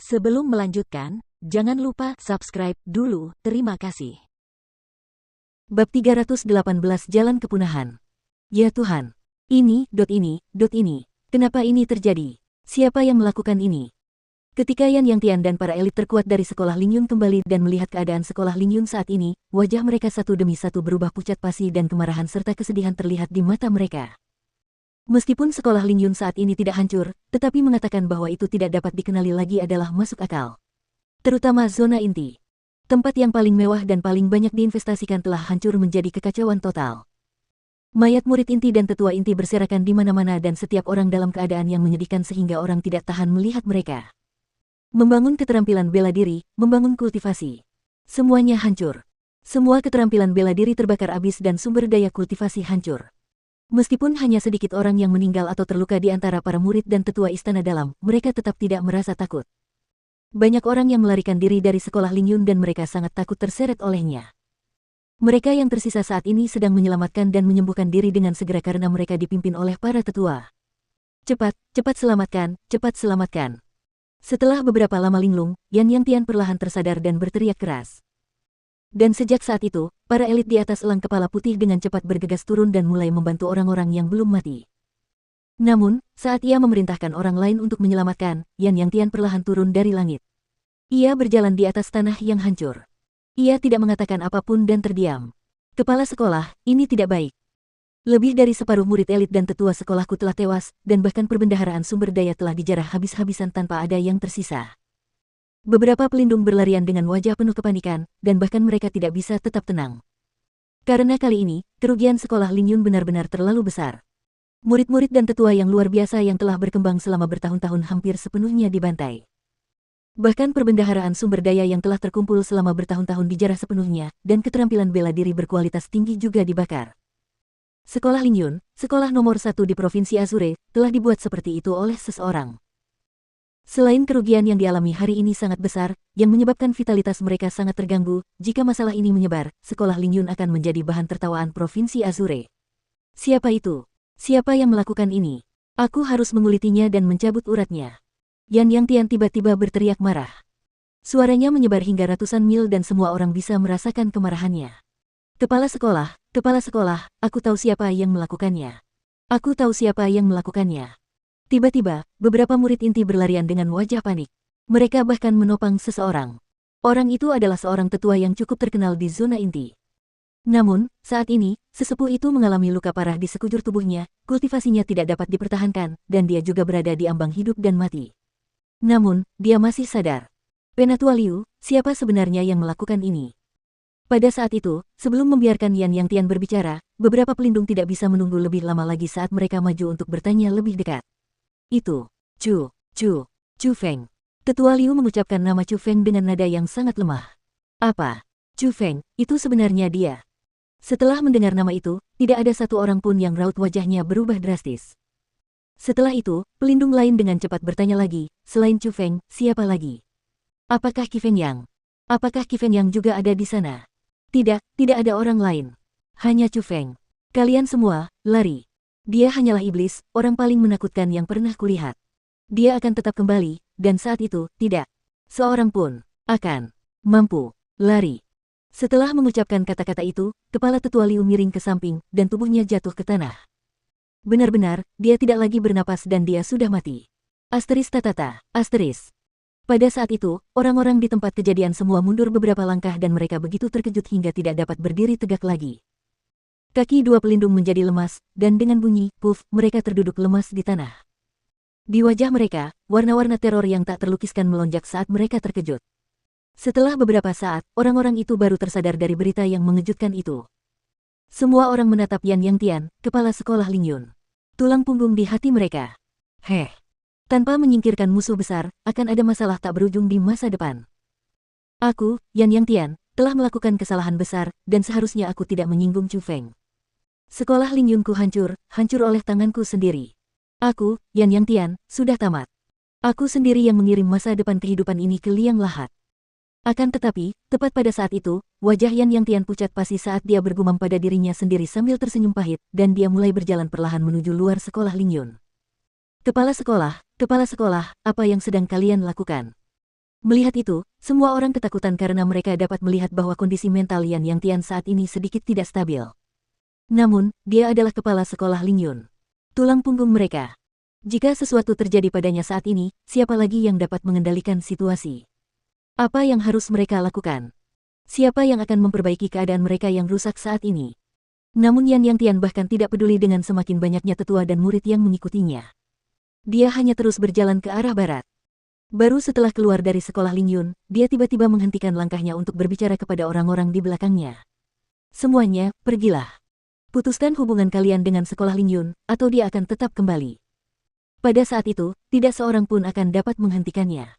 Sebelum melanjutkan, jangan lupa subscribe dulu, terima kasih. Bab 318 Jalan Kepunahan. Ya Tuhan, ini. Kenapa ini terjadi? Siapa yang melakukan ini? Ketika Yan Yangtian dan para elit terkuat dari sekolah Lingyun kembali dan melihat keadaan sekolah Lingyun saat ini, wajah mereka satu demi satu berubah pucat pasi dan kemarahan serta kesedihan terlihat di mata mereka. Meskipun sekolah Lingyun saat ini tidak hancur, tetapi mengatakan bahwa itu tidak dapat dikenali lagi adalah masuk akal. Terutama zona inti. Tempat yang paling mewah dan paling banyak diinvestasikan telah hancur menjadi kekacauan total. Mayat murid inti dan tetua inti berserakan di mana-mana dan setiap orang dalam keadaan yang menyedihkan sehingga orang tidak tahan melihat mereka. Membangun keterampilan bela diri, membangun kultivasi. Semuanya hancur. Semua keterampilan bela diri terbakar habis dan sumber daya kultivasi hancur. Meskipun hanya sedikit orang yang meninggal atau terluka di antara para murid dan tetua istana dalam, mereka tetap tidak merasa takut. Banyak orang yang melarikan diri dari sekolah Lingyun dan mereka sangat takut terseret olehnya. Mereka yang tersisa saat ini sedang menyelamatkan dan menyembuhkan diri dengan segera karena mereka dipimpin oleh para tetua. Cepat, cepat selamatkan. Setelah beberapa lama linglung, Yan Yangtian perlahan tersadar dan berteriak keras. Dan sejak saat itu, para elit di atas elang kepala putih dengan cepat bergegas turun dan mulai membantu orang-orang yang belum mati. Namun, saat ia memerintahkan orang lain untuk menyelamatkan, Yan Yangtian perlahan turun dari langit. Ia berjalan di atas tanah yang hancur. Ia tidak mengatakan apapun dan terdiam. Kepala sekolah, ini tidak baik. Lebih dari separuh murid elit dan tetua sekolahku telah tewas, dan bahkan perbendaharaan sumber daya telah dijarah habis-habisan tanpa ada yang tersisa. Beberapa pelindung berlarian dengan wajah penuh kepanikan, dan bahkan mereka tidak bisa tetap tenang. Karena kali ini, kerugian sekolah Lingyun benar-benar terlalu besar. Murid-murid dan tetua yang luar biasa yang telah berkembang selama bertahun-tahun hampir sepenuhnya dibantai. Bahkan perbendaharaan sumber daya yang telah terkumpul selama bertahun-tahun dijarah sepenuhnya, dan keterampilan bela diri berkualitas tinggi juga dibakar. Sekolah Lingyun, sekolah nomor 1 di Provinsi Azure, telah dibuat seperti itu oleh seseorang. Selain kerugian yang dialami hari ini sangat besar, yang menyebabkan vitalitas mereka sangat terganggu, jika masalah ini menyebar, sekolah Lingyun akan menjadi bahan tertawaan Provinsi Azure. Siapa itu? Siapa yang melakukan ini? Aku harus mengulitinya dan mencabut uratnya. Yan Yangtian tiba-tiba berteriak marah. Suaranya menyebar hingga ratusan mil dan semua orang bisa merasakan kemarahannya. Kepala sekolah, aku tahu siapa yang melakukannya. Aku tahu siapa yang melakukannya. Tiba-tiba, beberapa murid inti berlarian dengan wajah panik. Mereka bahkan menopang seseorang. Orang itu adalah seorang tetua yang cukup terkenal di zona inti. Namun, saat ini, sesepuh itu mengalami luka parah di sekujur tubuhnya, kultivasinya tidak dapat dipertahankan, dan dia juga berada di ambang hidup dan mati. Namun, dia masih sadar. Penatua Liu, siapa sebenarnya yang melakukan ini? Pada saat itu, sebelum membiarkan Yan Yangtian berbicara, beberapa pelindung tidak bisa menunggu lebih lama lagi saat mereka maju untuk bertanya lebih dekat. Itu, Chu Feng. Tetua Liu mengucapkan nama Chu Feng dengan nada yang sangat lemah. Apa? Chu Feng, itu sebenarnya dia. Setelah mendengar nama itu, tidak ada satu orang pun yang raut wajahnya berubah drastis. Setelah itu, pelindung lain dengan cepat bertanya lagi, selain Chu Feng, siapa lagi? Apakah Qi Feng Yang? Apakah Qi Feng Yang juga ada di sana? Tidak ada orang lain. Hanya Chu Feng. Kalian semua, lari. Dia hanyalah iblis, orang paling menakutkan yang pernah kulihat. Dia akan tetap kembali, dan saat itu, tidak seorang pun akan mampu lari. Setelah mengucapkan kata-kata itu, kepala tetua Liu miring ke samping, dan tubuhnya jatuh ke tanah. Benar-benar, dia tidak lagi bernapas dan dia sudah mati. Asteris tatata, asteris. Pada saat itu, orang-orang di tempat kejadian semua mundur beberapa langkah dan mereka begitu terkejut hingga tidak dapat berdiri tegak lagi. Kaki dua pelindung menjadi lemas, dan dengan bunyi, puff, mereka terduduk lemas di tanah. Di wajah mereka, warna-warna teror yang tak terlukiskan melonjak saat mereka terkejut. Setelah beberapa saat, orang-orang itu baru tersadar dari berita yang mengejutkan itu. Semua orang menatap Yan Yangtian, kepala sekolah Lingyun. Tulang punggung di hati mereka. Tanpa menyingkirkan musuh besar, akan ada masalah tak berujung di masa depan. Aku, Yan Yangtian, telah melakukan kesalahan besar, dan seharusnya aku tidak menyinggung Chu Feng. Sekolah Lingyunku hancur oleh tanganku sendiri. Aku, Yan Yangtian, sudah tamat. Aku sendiri yang mengirim masa depan kehidupan ini ke liang lahat. Akan tetapi, tepat pada saat itu, wajah Yan Yangtian pucat pasi saat dia bergumam pada dirinya sendiri sambil tersenyum pahit, dan dia mulai berjalan perlahan menuju luar sekolah Lingyun. Kepala sekolah, apa yang sedang kalian lakukan? Melihat itu, semua orang ketakutan karena mereka dapat melihat bahwa kondisi mental Yan Yang Tian saat ini sedikit tidak stabil. Namun, dia adalah kepala sekolah Lingyun. Tulang punggung mereka. Jika sesuatu terjadi padanya saat ini, siapa lagi yang dapat mengendalikan situasi? Apa yang harus mereka lakukan? Siapa yang akan memperbaiki keadaan mereka yang rusak saat ini? Namun Yan Yang Tian bahkan tidak peduli dengan semakin banyaknya tetua dan murid yang mengikutinya. Dia hanya terus berjalan ke arah barat. Baru setelah keluar dari sekolah Lingyun, dia tiba-tiba menghentikan langkahnya untuk berbicara kepada orang-orang di belakangnya. Semuanya, pergilah. Putuskan hubungan kalian dengan sekolah Lingyun, atau dia akan tetap kembali. Pada saat itu, tidak seorang pun akan dapat menghentikannya.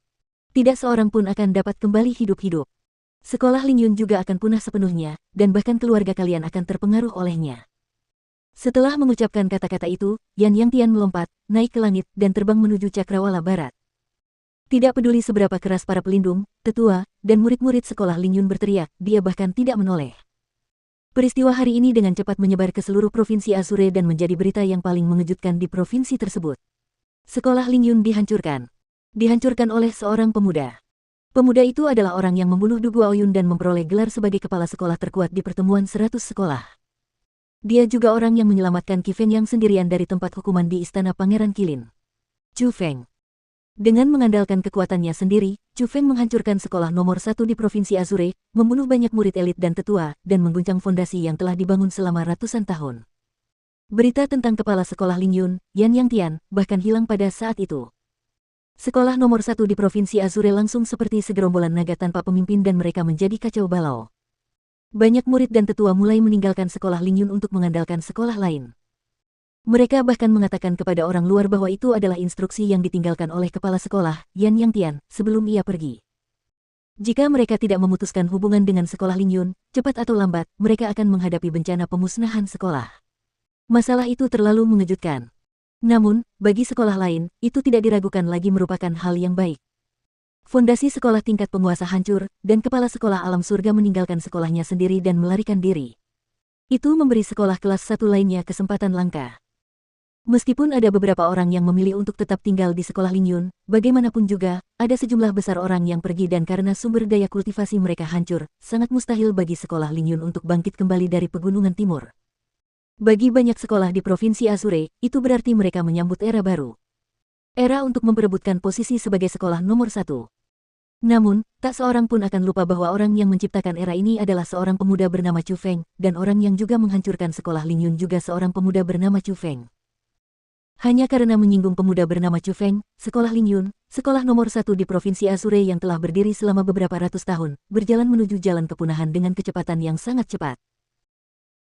Tidak seorang pun akan dapat kembali hidup-hidup. Sekolah Lingyun juga akan punah sepenuhnya, dan bahkan keluarga kalian akan terpengaruh olehnya. Setelah mengucapkan kata-kata itu, Yan Yang Tian melompat, naik ke langit, dan terbang menuju cakrawala barat. Tidak peduli seberapa keras para pelindung, tetua, dan murid-murid sekolah Lingyun berteriak, dia bahkan tidak menoleh. Peristiwa hari ini dengan cepat menyebar ke seluruh provinsi Azure dan menjadi berita yang paling mengejutkan di provinsi tersebut. Sekolah Lingyun dihancurkan. Dihancurkan oleh seorang pemuda. Pemuda itu adalah orang yang membunuh Du Guaoyun dan memperoleh gelar sebagai kepala sekolah terkuat di pertemuan 100 sekolah. Dia juga orang yang menyelamatkan Qi Feng yang sendirian dari tempat hukuman di istana Pangeran Qilin. Chu Feng. Dengan mengandalkan kekuatannya sendiri, Chu Feng menghancurkan sekolah nomor 1 di Provinsi Azure, membunuh banyak murid elit dan tetua, dan mengguncang fondasi yang telah dibangun selama ratusan tahun. Berita tentang kepala sekolah Lingyun, Yan Yang Tian, bahkan hilang pada saat itu. Sekolah nomor 1 di Provinsi Azure langsung seperti segerombolan naga tanpa pemimpin dan mereka menjadi kacau balau. Banyak murid dan tetua mulai meninggalkan sekolah Lingyun untuk mengandalkan sekolah lain. Mereka bahkan mengatakan kepada orang luar bahwa itu adalah instruksi yang ditinggalkan oleh kepala sekolah, Yan Yang Tian, sebelum ia pergi. Jika mereka tidak memutuskan hubungan dengan sekolah Lingyun, cepat atau lambat, mereka akan menghadapi bencana pemusnahan sekolah. Masalah itu terlalu mengejutkan. Namun, bagi sekolah lain, itu tidak diragukan lagi merupakan hal yang baik. Fondasi sekolah tingkat penguasa hancur, dan kepala sekolah alam surga meninggalkan sekolahnya sendiri dan melarikan diri. Itu memberi sekolah kelas 1 lainnya kesempatan langka. Meskipun ada beberapa orang yang memilih untuk tetap tinggal di sekolah Lingyun, bagaimanapun juga, ada sejumlah besar orang yang pergi dan karena sumber daya kultivasi mereka hancur, sangat mustahil bagi sekolah Lingyun untuk bangkit kembali dari pegunungan timur. Bagi banyak sekolah di Provinsi Azure, itu berarti mereka menyambut era baru. Era untuk memperebutkan posisi sebagai sekolah nomor 1. Namun, tak seorang pun akan lupa bahwa orang yang menciptakan era ini adalah seorang pemuda bernama Chu Feng, dan orang yang juga menghancurkan sekolah Lingyun juga seorang pemuda bernama Chu Feng. Hanya karena menyinggung pemuda bernama Chu Feng, sekolah Lingyun, sekolah nomor 1 di Provinsi Azure yang telah berdiri selama beberapa ratus tahun, berjalan menuju jalan kepunahan dengan kecepatan yang sangat cepat.